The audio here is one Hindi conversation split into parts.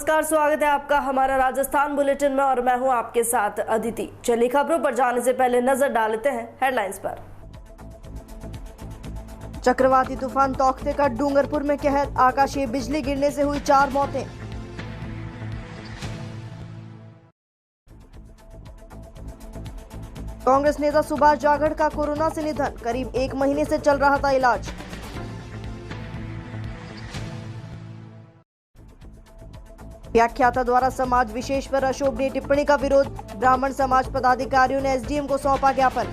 नमस्कार, स्वागत है आपका हमारा राजस्थान बुलेटिन में और मैं हूं आपके साथ अदिति। चलिए खबरों पर जाने से पहले नजर डालते हैं हेडलाइंस पर। चक्रवाती तूफान तौकते का डूंगरपुर में कहर, आकाशीय बिजली गिरने से हुई 4 मौतें। कांग्रेस नेता सुभाष जाखड़ का कोरोना से निधन, करीब 1 महीने से चल रहा था इलाज। व्याख्याता द्वारा समाज विशेष पर अशोभनीय टिप्पणी का विरोध, ब्राह्मण समाज पदाधिकारियों ने एसडीएम को सौंपा ज्ञापन।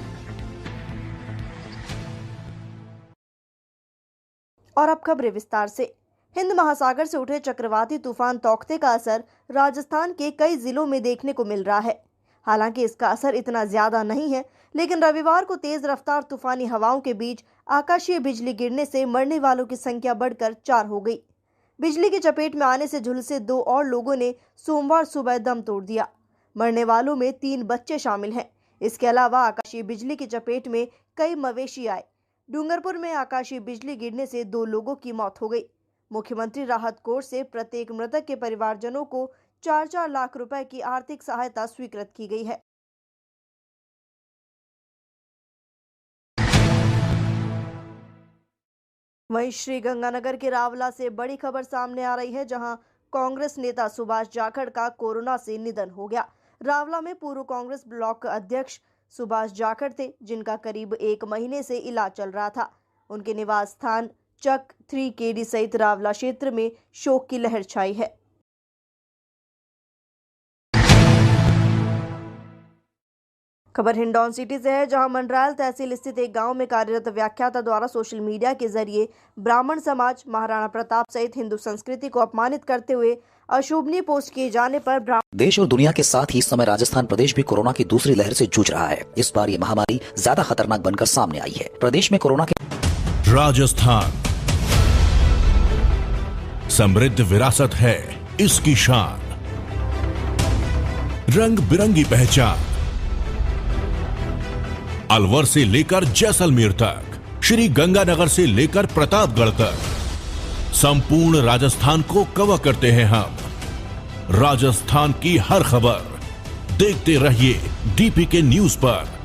और अब खबरें विस्तार से। हिंद महासागर से उठे चक्रवाती तूफान तौकते का असर राजस्थान के कई जिलों में देखने को मिल रहा है। हालांकि इसका असर इतना ज्यादा नहीं है, लेकिन रविवार को तेज रफ्तार तूफानी हवाओं के बीच आकाशीय बिजली गिरने से मरने वालों की संख्या बढ़कर 4 हो गई। बिजली की चपेट में आने से झुलसे 2 और लोगों ने सोमवार सुबह दम तोड़ दिया। मरने वालों में 3 बच्चे शामिल हैं। इसके अलावा आकाशीय बिजली की चपेट में कई मवेशी आए। डूंगरपुर में आकाशीय बिजली गिरने से 2 लोगों की मौत हो गई। मुख्यमंत्री राहत कोष से प्रत्येक मृतक के परिवारजनों को 4-4 लाख रुपए की आर्थिक सहायता स्वीकृत की गई है। वहीं श्रीगंगानगर के रावला से बड़ी खबर सामने आ रही है, जहां कांग्रेस नेता सुभाष जाखड़ का कोरोना से निधन हो गया। रावला में पूर्व कांग्रेस ब्लॉक अध्यक्ष सुभाष जाखड़ थे, जिनका करीब 1 महीने से इलाज चल रहा था। उनके निवास स्थान चक 3KD सहित रावला क्षेत्र में शोक की लहर छाई है। खबर हिंडौन सिटी से है, जहां मंडरायल तहसील स्थित एक गांव में कार्यरत व्याख्याता द्वारा सोशल मीडिया के जरिए ब्राह्मण समाज, महाराणा प्रताप सहित हिंदू संस्कृति को अपमानित करते हुए अशोभनीय पोस्ट किए जाने पर देश और दुनिया के साथ ही इस समय राजस्थान प्रदेश भी कोरोना की दूसरी लहर से जूझ रहा है। इस बार ये महामारी ज्यादा खतरनाक बनकर सामने आई है। प्रदेश में कोरोना के राजस्थान समृद्ध विरासत है इसकी शान, रंग बिरंगी पहचान। अलवर से लेकर जैसलमेर तक, श्री गंगानगर से लेकर प्रतापगढ़ तक, संपूर्ण राजस्थान को कवर करते हैं हम। राजस्थान की हर खबर देखते रहिए DPK न्यूज पर।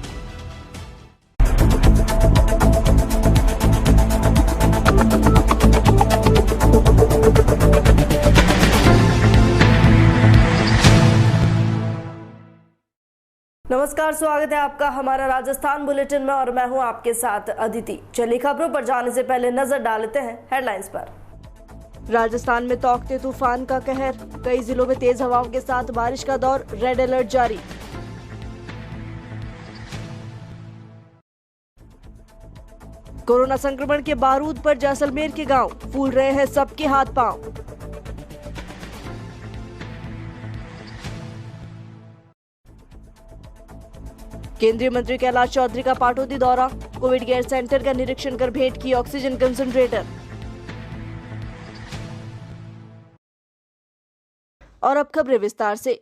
नमस्कार, स्वागत है आपका हमारा राजस्थान बुलेटिन में और मैं हूं आपके साथ अदिति। चलिए खबरों पर जाने से पहले नजर डालते हैं हेडलाइंस पर। राजस्थान में तौकते तूफान का कहर, कई जिलों में तेज हवाओं के साथ बारिश का दौर, रेड अलर्ट जारी। कोरोना संक्रमण के बारूद पर जैसलमेर के गांव, फूल रहे हैं सबके हाथ पांव। केंद्रीय मंत्री कैलाश चौधरी का पाटौदी दौरा, कोविड केयर सेंटर का निरीक्षण कर भेंट की ऑक्सीजन कंसंट्रेटर। और अब खबरें विस्तार से।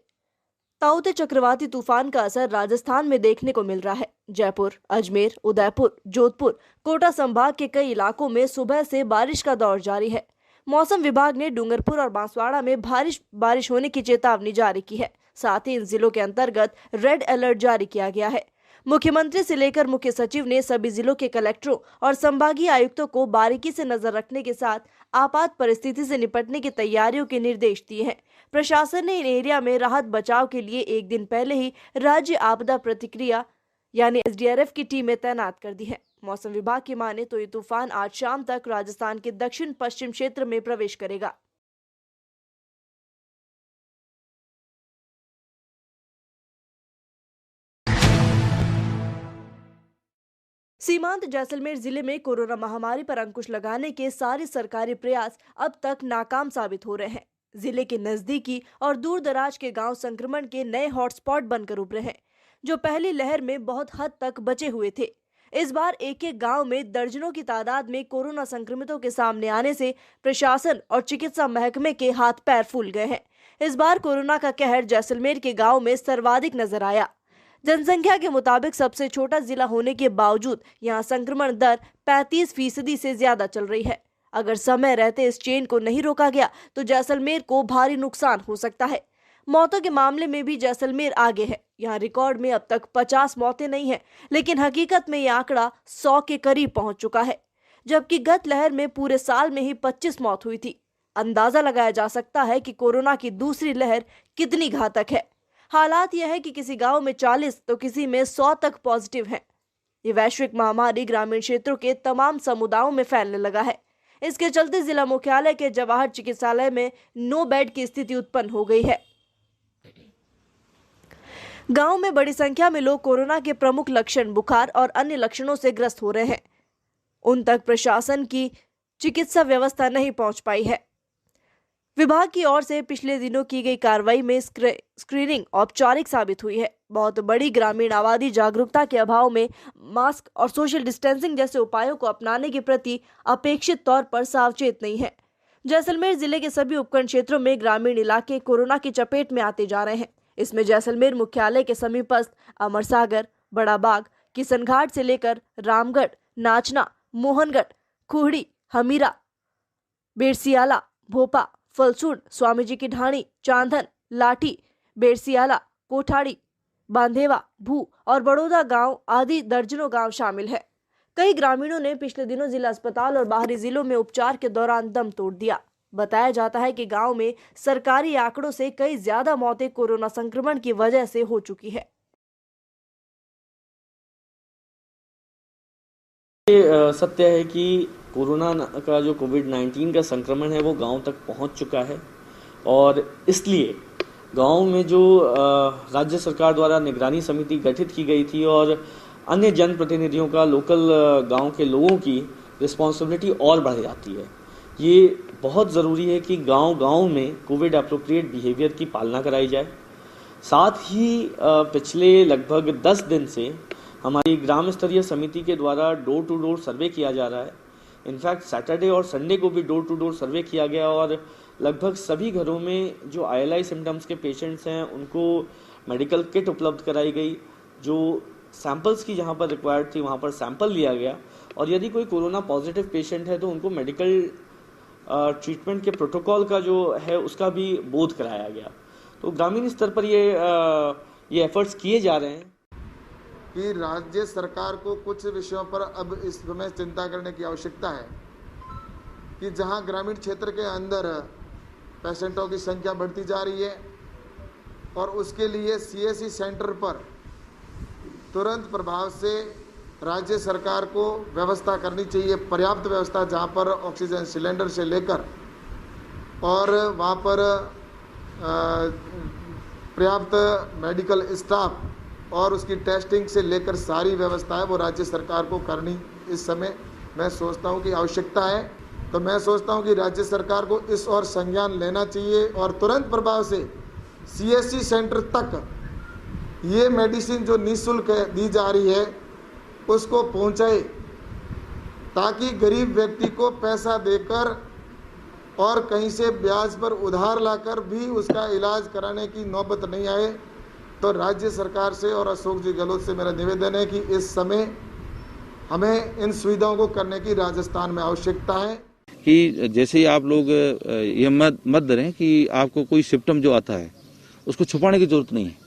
ताउते चक्रवाती तूफान का असर राजस्थान में देखने को मिल रहा है। जयपुर, अजमेर, उदयपुर, जोधपुर, कोटा संभाग के कई इलाकों में सुबह से बारिश का दौर जारी है। मौसम विभाग ने डूंगरपुर और बांसवाड़ा में बारिश होने की चेतावनी जारी की है। साथ ही इन जिलों के अंतर्गत रेड अलर्ट जारी किया गया है। मुख्यमंत्री से लेकर मुख्य सचिव ने सभी जिलों के कलेक्टरों और संभागीय आयुक्तों को बारीकी से नजर रखने के साथ आपात परिस्थिति से निपटने की तैयारियों के निर्देश दिए हैं। प्रशासन ने इन एरिया में राहत बचाव के लिए 1 दिन पहले ही राज्य आपदा प्रतिक्रिया यानी SDRF की टीमें तैनात कर दी है। मौसम विभाग की माने तो ये तूफान आज शाम तक राजस्थान के दक्षिण पश्चिम क्षेत्र में प्रवेश करेगा। सीमांत जैसलमेर जिले में कोरोना महामारी पर अंकुश लगाने के सारे सरकारी प्रयास अब तक नाकाम साबित हो रहे हैं। जिले के नजदीकी और दूर दराज के गांव संक्रमण के नए हॉटस्पॉट बनकर उभरे हैं, जो पहली लहर में बहुत हद तक बचे हुए थे। इस बार एक एक गांव में दर्जनों की तादाद में कोरोना संक्रमितों के सामने आने से प्रशासन और चिकित्सा महकमे के हाथ पैर फूल गए हैं। इस बार कोरोना का कहर जैसलमेर के गांव में सर्वाधिक नजर आया। जनसंख्या के मुताबिक सबसे छोटा जिला होने के बावजूद यहां संक्रमण दर 35% से ज्यादा चल रही है। अगर समय रहते इस चेन को नहीं रोका गया तो जैसलमेर को भारी नुकसान हो सकता है। मौतों के मामले में भी जैसलमेर आगे है। यहाँ रिकॉर्ड में अब तक 50 मौतें नहीं है, लेकिन हकीकत में यह आंकड़ा 100 के करीब पहुंच चुका है, जबकि गत लहर में पूरे साल में ही 25 मौत हुई थी। अंदाजा लगाया जा सकता है कि कोरोना की दूसरी लहर कितनी घातक है। हालात यह है कि किसी गांव में 40 तो किसी में 100 तक पॉजिटिव हैं। ये वैश्विक महामारी ग्रामीण क्षेत्रों के तमाम समुदायों में फैलने लगा है। इसके चलते जिला मुख्यालय के जवाहर चिकित्सालय में नो बेड की स्थिति उत्पन्न हो गई है। गांव में बड़ी संख्या में लोग कोरोना के प्रमुख लक्षण बुखार और अन्य लक्षणों से ग्रस्त हो रहे हैं। उन तक प्रशासन की चिकित्सा व्यवस्था नहीं पहुंच पाई है। विभाग की ओर से पिछले दिनों की गई कार्रवाई में स्क्रीनिंग औपचारिक साबित हुई है। बहुत बड़ी ग्रामीण आबादी जागरूकता के अभाव में मास्क और सोशल डिस्टेंसिंग जैसे उपायों को अपनाने के प्रति अपेक्षित तौर पर सावचेत नहीं है। जैसलमेर जिले के सभी उपखंड क्षेत्रों में ग्रामीण इलाके कोरोना की चपेट में आते जा रहे हैं। इसमें जैसलमेर मुख्यालय के समीपस्थ अमरसागर, बड़ा बाग, किसनघाट से लेकर रामगढ़, नाचना, मोहनगढ़, खुहड़ी, हमीरा, बेरसियाला, भोपा, फलसूंड, स्वामी जी की ढाणी, चांदन, लाठी, बेरसियाला, कोठाड़ी, बांधेवा, भू और बड़ौदा गांव आदि दर्जनों गांव शामिल है। कई ग्रामीणों ने पिछले दिनों जिला अस्पताल और बाहरी जिलों में उपचार के दौरान दम तोड़ दिया। बताया जाता है कि गांव में सरकारी आंकड़ों से कई ज्यादा मौतें कोरोना संक्रमण की वजह से हो चुकी है। सत्य है कि कोरोना का जो कोविड-19 का संक्रमण है वो गांव तक पहुंच चुका है और इसलिए गांव में जो राज्य सरकार द्वारा निगरानी समिति गठित की गई थी और अन्य जनप्रतिनिधियों का लोकल गांव के लोगों की रिस्पॉन्सिबिलिटी और बढ़ जाती है। ये बहुत ज़रूरी है कि गांव-गांव में कोविड एप्रोप्रिएट बिहेवियर की पालना कराई जाए। साथ ही पिछले लगभग 10 दिन से हमारी ग्राम स्तरीय समिति के द्वारा डोर टू डोर सर्वे किया जा रहा है। इनफैक्ट सैटरडे और संडे को भी डोर टू डोर सर्वे किया गया और लगभग सभी घरों में जो ILI सिम्टम्स के पेशेंट्स हैं उनको मेडिकल किट उपलब्ध कराई गई। जो सैंपल्स की जहां पर रिक्वायर्ड थी वहां पर सैंपल लिया गया और यदि कोई कोरोना पॉजिटिव पेशेंट है तो उनको मेडिकल ट्रीटमेंट के प्रोटोकॉल का जो है उसका भी बोध कराया गया। तो ग्रामीण स्तर पर ये एफर्ट्स किए जा रहे हैं कि राज्य सरकार को कुछ विषयों पर अब इस समय चिंता करने की आवश्यकता है कि जहां ग्रामीण क्षेत्र के अंदर पेशेंटों की संख्या बढ़ती जा रही है और उसके लिए CSC सेंटर पर तुरंत प्रभाव से राज्य सरकार को व्यवस्था करनी चाहिए, पर्याप्त व्यवस्था, जहां पर ऑक्सीजन सिलेंडर से लेकर और वहां पर पर्याप्त मेडिकल स्टाफ और उसकी टेस्टिंग से लेकर सारी व्यवस्था है वो राज्य सरकार को करनी इस समय मैं सोचता हूं कि आवश्यकता है। तो मैं सोचता हूं कि राज्य सरकार को इस और संज्ञान लेना चाहिए और तुरंत प्रभाव से CSC सेंटर तक ये मेडिसिन जो निःशुल्क दी जा रही है उसको पहुंचाए ताकि गरीब व्यक्ति को पैसा देकर और कहीं से ब्याज पर उधार लाकर भी उसका इलाज कराने की नौबत नहीं आए। तो राज्य सरकार से और अशोक जी गहलोत से मेरा निवेदन है कि इस समय हमें इन सुविधाओं को करने की राजस्थान में आवश्यकता है कि जैसे ही आप लोग ये मत डरें कि आपको कोई सिम्टम जो आता है उसको छुपाने की जरूरत नहीं है।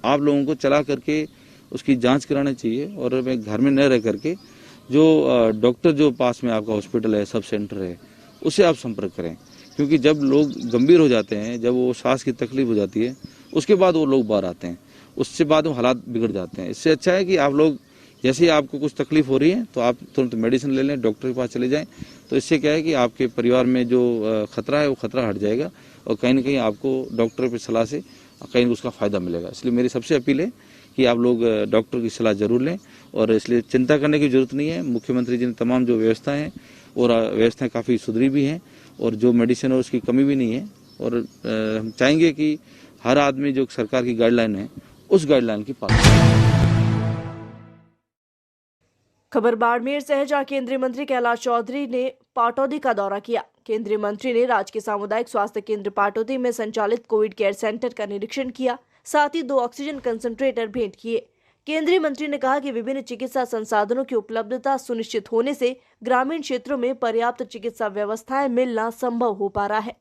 आप लोगों को चला करके उसकी जांच करानी चाहिए और घर में न रह करके जो डॉक्टर जो पास में आपका हॉस्पिटल है, सब सेंटर है, उससे आप संपर्क करें। क्योंकि जब लोग गंभीर हो जाते हैं, जब वो सांस की तकलीफ हो जाती है, उसके बाद वो लोग बाहर आते हैं, उससे बाद वो हालात बिगड़ जाते हैं। इससे अच्छा है कि आप लोग जैसे ही आपको कुछ तकलीफ हो रही है तो आप तुरंत मेडिसिन ले लें, डॉक्टर के पास चले जाएं। तो इससे क्या है कि आपके परिवार में जो खतरा है वो खतरा हट जाएगा और कहीं ना कहीं आपको डॉक्टर की सलाह से कहीं उसका फायदा मिलेगा। इसलिए मेरी सबसे अपील है कि आप लोग डॉक्टर की सलाह जरूर लें और इसलिए चिंता करने की जरूरत नहीं है। मुख्यमंत्री जी ने तमाम जो व्यवस्थाएं हैं और व्यवस्थाएं काफ़ी सुधरी भी हैं और जो मेडिसिन है उसकी कमी भी नहीं है। और हम चाहेंगे कि हर आदमी जो सरकार की गाइडलाइन है उस गाइडलाइन की पालना। खबर बाड़मेर से है, जहां केंद्रीय मंत्री कैलाश चौधरी ने पाटौदी का दौरा किया। केंद्रीय मंत्री ने राजकीय सामुदायिक स्वास्थ्य केंद्र पाटौदी में संचालित कोविड केयर सेंटर का निरीक्षण किया। साथ ही 2 ऑक्सीजन कंसंट्रेटर भेंट किए। केंद्रीय मंत्री ने कहा कि विभिन्न चिकित्सा संसाधनों की उपलब्धता सुनिश्चित होने से ग्रामीण क्षेत्रों में पर्याप्त चिकित्सा व्यवस्थाएं मिलना संभव हो पा रहा है।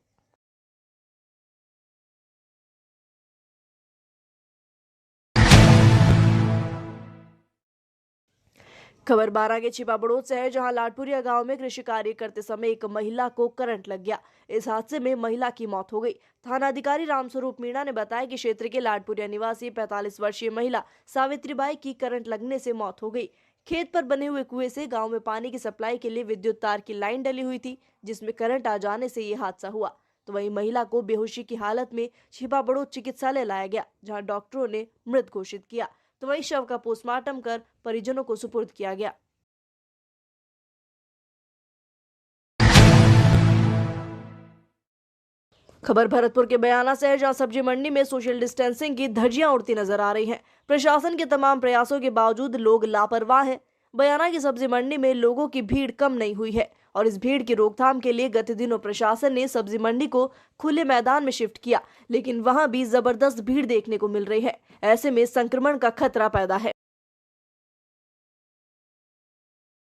खबर बारां के छिपा बड़ौद से है, जहां लाडपुरिया गांव में कृषि कार्य करते समय एक महिला को करंट लग गया। इस हादसे में महिला की मौत हो गई। थाना अधिकारी रामस्वरूप मीणा ने बताया कि क्षेत्र के लाडपुरिया निवासी 45 वर्षीय महिला सावित्रीबाई की करंट लगने से मौत हो गई। खेत पर बने हुए कुएं से गांव में पानी की सप्लाई के लिए विद्युत तार की लाइन डली हुई थी, जिसमें करंट आ जाने से ये हादसा हुआ। तो वहीं महिला को बेहोशी की हालत में छिपा बड़ौद चिकित्सालय लाया गया, जहां डॉक्टरों ने मृत घोषित किया। तो वहीं शव का पोस्टमार्टम कर परिजनों को सुपुर्द किया गया। खबर भरतपुर के बयाना से है, जहां सब्जी मंडी में सोशल डिस्टेंसिंग की धज्जियां उड़ती नजर आ रही हैं। प्रशासन के तमाम प्रयासों के बावजूद लोग लापरवाह हैं। बयाना की सब्जी मंडी में लोगों की भीड़ कम नहीं हुई है और इस भीड़ की रोकथाम के लिए गत दिनों प्रशासन ने सब्जी मंडी को खुले मैदान में शिफ्ट किया, लेकिन वहां भी जबरदस्त भीड़ देखने को मिल रही है। ऐसे में संक्रमण का खतरा पैदा है।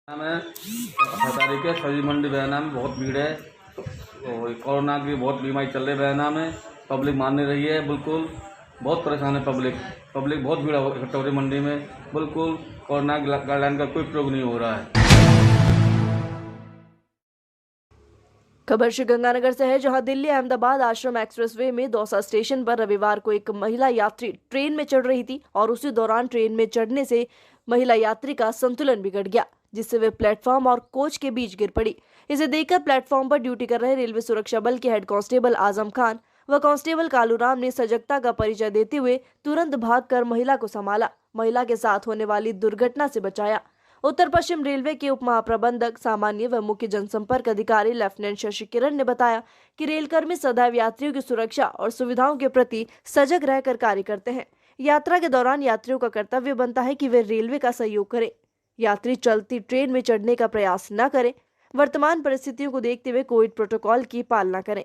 सब्जी मंडी बयाना में बहुत भीड़ है और कोरोना की बहुत बीमारी चल रही है बयाना में। पब्लिक मान नहीं रही है, बिल्कुल बहुत परेशान है पब्लिक बहुत भीड़ इकट्ठा हो रही मंडी में। बिल्कुल कोरोना गाइडलाइन का कोई प्रयोग नहीं हो रहा है। खबर श्रीगंगानगर से है, जहां दिल्ली अहमदाबाद आश्रम एक्सप्रेसवे में दौसा स्टेशन पर रविवार को एक महिला यात्री ट्रेन में चढ़ रही थी और उसी दौरान ट्रेन में चढ़ने से महिला यात्री का संतुलन बिगड़ गया, जिससे वे प्लेटफॉर्म और कोच के बीच गिर पड़ी। इसे देखकर प्लेटफॉर्म पर ड्यूटी कर रहे रेलवे सुरक्षा बल के हेड कांस्टेबल आजम खान व कांस्टेबल कालूराम ने सजगता का परिचय देते हुए तुरंत भागकर महिला को संभाला, महिला के साथ होने वाली दुर्घटना से बचाया। उत्तर पश्चिम रेलवे के उप महाप्रबंधक सामान्य व मुख्य जनसंपर्क अधिकारी लेफ्टिनेंट शशि किरण ने बताया कि रेलकर्मी सदैव यात्रियों की सुरक्षा और सुविधाओं के प्रति सजग रहकर कार्य करते हैं। यात्रा के दौरान यात्रियों का कर्तव्य बनता है कि वे रेलवे का सहयोग करें। यात्री चलती ट्रेन में चढ़ने का प्रयास न करें। वर्तमान परिस्थितियों को देखते हुए कोविड प्रोटोकॉल की पालना करें।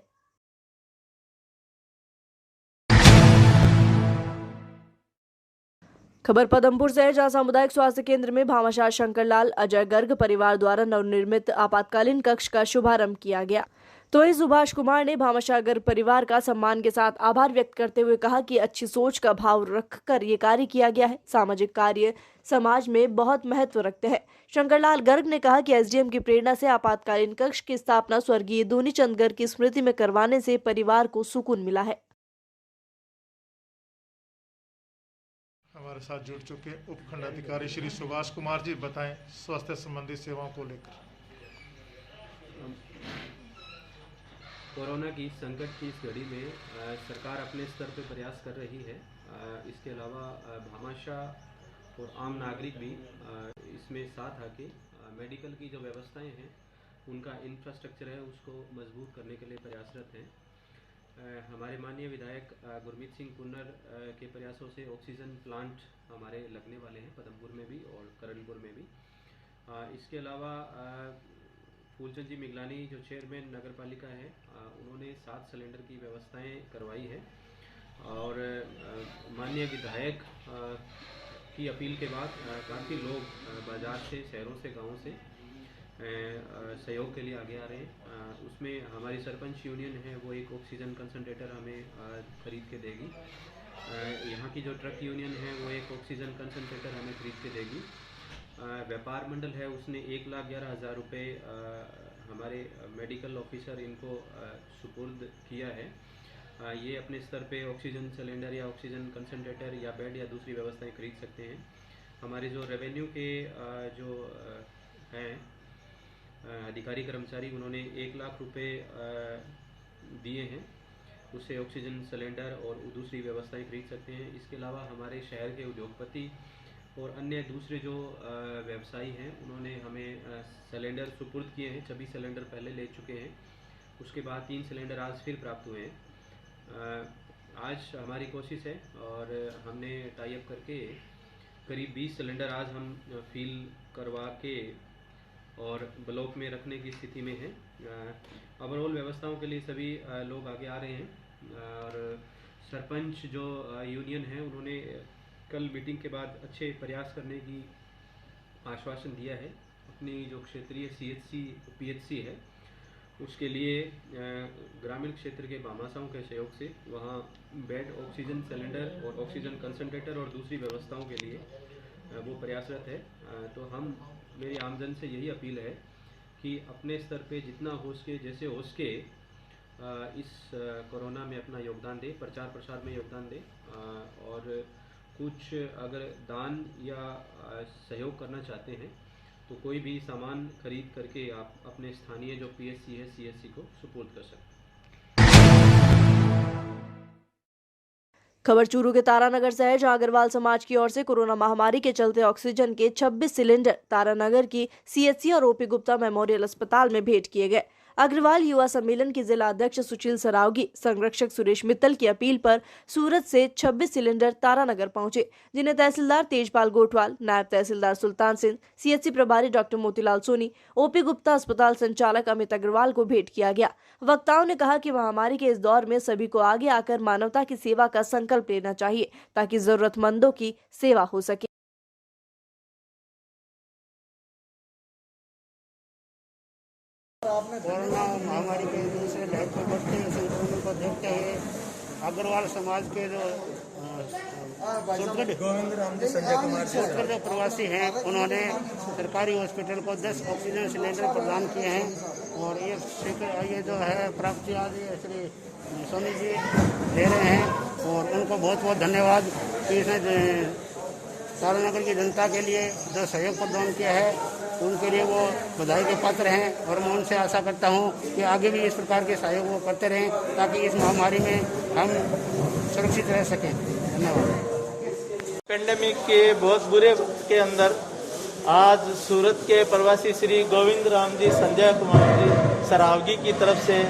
खबर पदमपुर से है, जहां सामुदायिक स्वास्थ्य केंद्र में भामाशाह शंकरलाल अजय गर्ग परिवार द्वारा नवनिर्मित आपातकालीन कक्ष का शुभारंभ किया गया। तो वहीं सुभाष कुमार ने भामाशाह गर्ग परिवार का सम्मान के साथ आभार व्यक्त करते हुए कहा कि अच्छी सोच का भाव रखकर ये कार्य किया गया है। सामाजिक कार्य समाज में बहुत महत्व रखते हैं। शंकरलाल गर्ग ने कहा कि एसडीएम की प्रेरणा से आपातकालीन कक्ष की स्थापना स्वर्गीय दूनी चंद गर्ग की स्मृति में करवाने से परिवार को सुकून मिला है। हमारे साथ जुड़ चुके उपखंड अधिकारी श्री सुभाष कुमार जी, बताएं स्वास्थ्य संबंधी सेवाओं को लेकर। कोरोना की संकट की इस घड़ी में सरकार अपने स्तर पर प्रयास कर रही है। इसके अलावा भामाशाह और आम नागरिक भी इसमें साथ आके मेडिकल की जो व्यवस्थाएं हैं, उनका इंफ्रास्ट्रक्चर है, उसको मजबूत करने के लिए प्रयासरत हैं। हमारे माननीय विधायक गुरमीत सिंह कुन्नर के प्रयासों से ऑक्सीजन प्लांट हमारे लगने वाले हैं पदमपुर में भी और करणपुर में भी। इसके अलावा फूलचंद जी मिगलानी जो चेयरमैन नगर पालिका है, उन्होंने 7 सिलेंडर की व्यवस्थाएं करवाई है और माननीय विधायक की अपील के बाद काफ़ी लोग बाजार से, शहरों से, गाँव से सहयोग के लिए आगे आ रहे हैं। उसमें हमारी सरपंच यूनियन है, वो एक ऑक्सीजन कंसंट्रेटर हमें खरीद के देगी। यहाँ की जो ट्रक यूनियन है, वो एक ऑक्सीजन कंसंट्रेटर हमें खरीद के देगी। व्यापार मंडल है, उसने 1,11,000 रुपये हमारे मेडिकल ऑफिसर इनको सुपुर्द किया है। ये अपने स्तर पे ऑक्सीजन सिलेंडर या ऑक्सीजन कंसंट्रेटर या बेड या दूसरी व्यवस्थाएं खरीद सकते हैं। हमारे जो रेवेन्यू के जो हैं अधिकारी कर्मचारी, उन्होंने 1 लाख रुपये दिए हैं, उससे ऑक्सीजन सिलेंडर और दूसरी व्यवस्थाएं खरीद सकते हैं। इसके अलावा हमारे शहर के उद्योगपति और अन्य दूसरे जो व्यवसायी हैं, उन्होंने हमें सिलेंडर सुपुर्द किए हैं। 26 सिलेंडर पहले ले चुके हैं, उसके बाद 3 सिलेंडर आज फिर प्राप्त हुए हैं। आज हमारी कोशिश है और हमने टाई अप करके करीब 20 सिलेंडर आज हम फिल करवा के और ब्लॉक में रखने की स्थिति में है। ओवरऑल व्यवस्थाओं के लिए सभी लोग आगे आ रहे हैं और सरपंच जो यूनियन है, उन्होंने कल मीटिंग के बाद अच्छे प्रयास करने की आश्वासन दिया है। अपनी जो क्षेत्रीय CHC PHC है उसके लिए ग्रामीण क्षेत्र के भामाशाहों के सहयोग से वहाँ बेड, ऑक्सीजन सिलेंडर और ऑक्सीजन कंसंट्रेटर और दूसरी व्यवस्थाओं के लिए वो प्रयासरत है। तो मेरी आमजन से यही अपील है कि अपने स्तर पे जितना हो सके, जैसे हो सके, इस कोरोना में अपना योगदान दे, प्रचार प्रसार में योगदान दे। और कुछ अगर दान या सहयोग करना चाहते हैं तो कोई भी सामान खरीद करके आप अपने स्थानीय जो PHC है CHC को सुपुर्द कर सकते हैं। खबर चूरू के तारानगर से है, जहां अग्रवाल समाज की ओर से कोरोना महामारी के चलते ऑक्सीजन के 26 सिलेंडर तारानगर की CHC और OP गुप्ता मेमोरियल अस्पताल में भेंट किए गए। अग्रवाल युवा सम्मेलन के जिला अध्यक्ष सुशील सरावगी, संरक्षक सुरेश मित्तल की अपील पर सूरत से 26 सिलेंडर तारानगर पहुंचे, जिन्हें तहसीलदार तेजपाल गोठवाल, नायब तहसीलदार सुल्तान सिंह, CHC प्रभारी डॉक्टर मोतीलाल सोनी, OP गुप्ता अस्पताल संचालक अमित अग्रवाल को भेंट किया गया। वक्ताओं ने कहा कि महामारी के इस दौर में सभी को आगे आकर मानवता की सेवा का संकल्प लेना चाहिए ताकि जरूरतमंदों की सेवा हो सके। कोरोना महामारी के दूसरे लहर को बढ़ते हुए संक्रमण को देखते हुए अग्रवाल समाज के जो जो प्रवासी हैं उन्होंने सरकारी हॉस्पिटल को 10 ऑक्सीजन सिलेंडर प्रदान किए हैं। और ये जो है प्राप्ति आदि श्री सोनी जी दे रहे हैं और उनको बहुत बहुत धन्यवाद कि इसने तारानगर की जनता के लिए जो सहयोग प्रदान किया है उनके लिए वो बधाई के पात्र हैं। और मैं उनसे आशा करता हूं कि आगे भी इस प्रकार के सहयोग वो करते रहें ताकि इस महामारी में हम सुरक्षित रह सकें। धन्यवाद। पेंडेमिक के बहुत बुरे के अंदर आज सूरत के प्रवासी श्री गोविंद राम जी, संजय कुमार जी सरावगी की तरफ से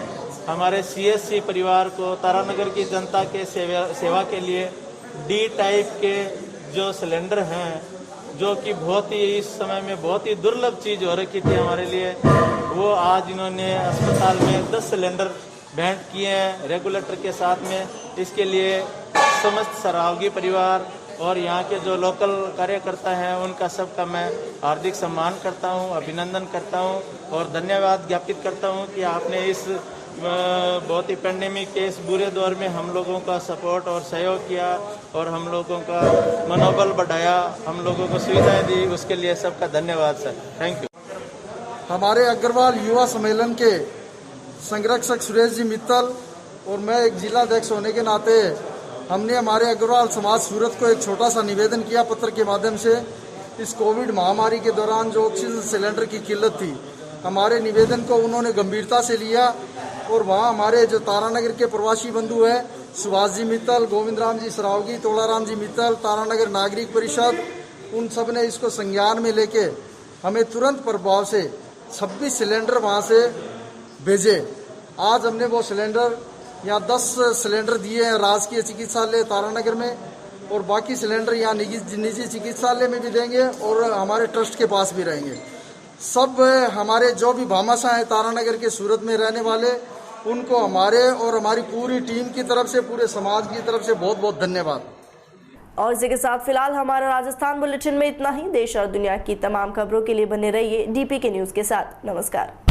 हमारे CHC परिवार को तारानगर की जनता के सेवा के लिए D टाइप के जो सिलेंडर हैं, जो कि बहुत ही इस समय में बहुत ही दुर्लभ चीज़ हो रखी थी हमारे लिए, वो आज इन्होंने अस्पताल में 10 सिलेंडर भेंट किए हैं रेगुलेटर के साथ में। इसके लिए समस्त सरावगी परिवार और यहाँ के जो लोकल कार्यकर्ता हैं उनका सबका मैं हार्दिक सम्मान करता हूँ, अभिनंदन करता हूँ और धन्यवाद ज्ञापित करता हूँ कि आपने इस बहुत ही पेंडेमिक के इस बुरे दौर में हम लोगों का सपोर्ट और सहयोग किया और हम लोगों का मनोबल बढ़ाया, हम लोगों को सुविधाएं दी, उसके लिए सबका धन्यवाद सर। Thank you. हमारे अग्रवाल युवा सम्मेलन के संरक्षक सुरेश जी मित्तल और मैं एक जिला अध्यक्ष होने के नाते हमने हमारे अग्रवाल समाज सूरत को एक छोटा सा निवेदन किया पत्र के माध्यम से। इस कोविड महामारी के दौरान जो ऑक्सीजन सिलेंडर की किल्लत थी, हमारे निवेदन को उन्होंने गंभीरता से लिया और वहाँ हमारे जो तारानगर के प्रवासी बंधु हैं, सुभाष जी मित्तल, गोविंद राम जी सरावगी, तोलाराम जी मित्तल, तारानगर नागरिक परिषद, उन सब ने इसको संज्ञान में लेके हमें तुरंत प्रभाव से 26 सिलेंडर वहाँ से भेजे। आज हमने वो सिलेंडर यहाँ 10 सिलेंडर दिए हैं राजकीय चिकित्सालय तारानगर में और बाकी सिलेंडर यहाँ निजी चिकित्सालय में भी देंगे और हमारे ट्रस्ट के पास भी रहेंगे। सब हमारे जो भी भामाशाह हैं तारानगर के सूरत में रहने वाले, उनको हमारे और हमारी पूरी टीम की तरफ से, पूरे समाज की तरफ से बहुत बहुत धन्यवाद। और इसी के साथ फिलहाल हमारा राजस्थान बुलेटिन में इतना ही। देश और दुनिया की तमाम खबरों के लिए बने रहिए DPK न्यूज के साथ। नमस्कार।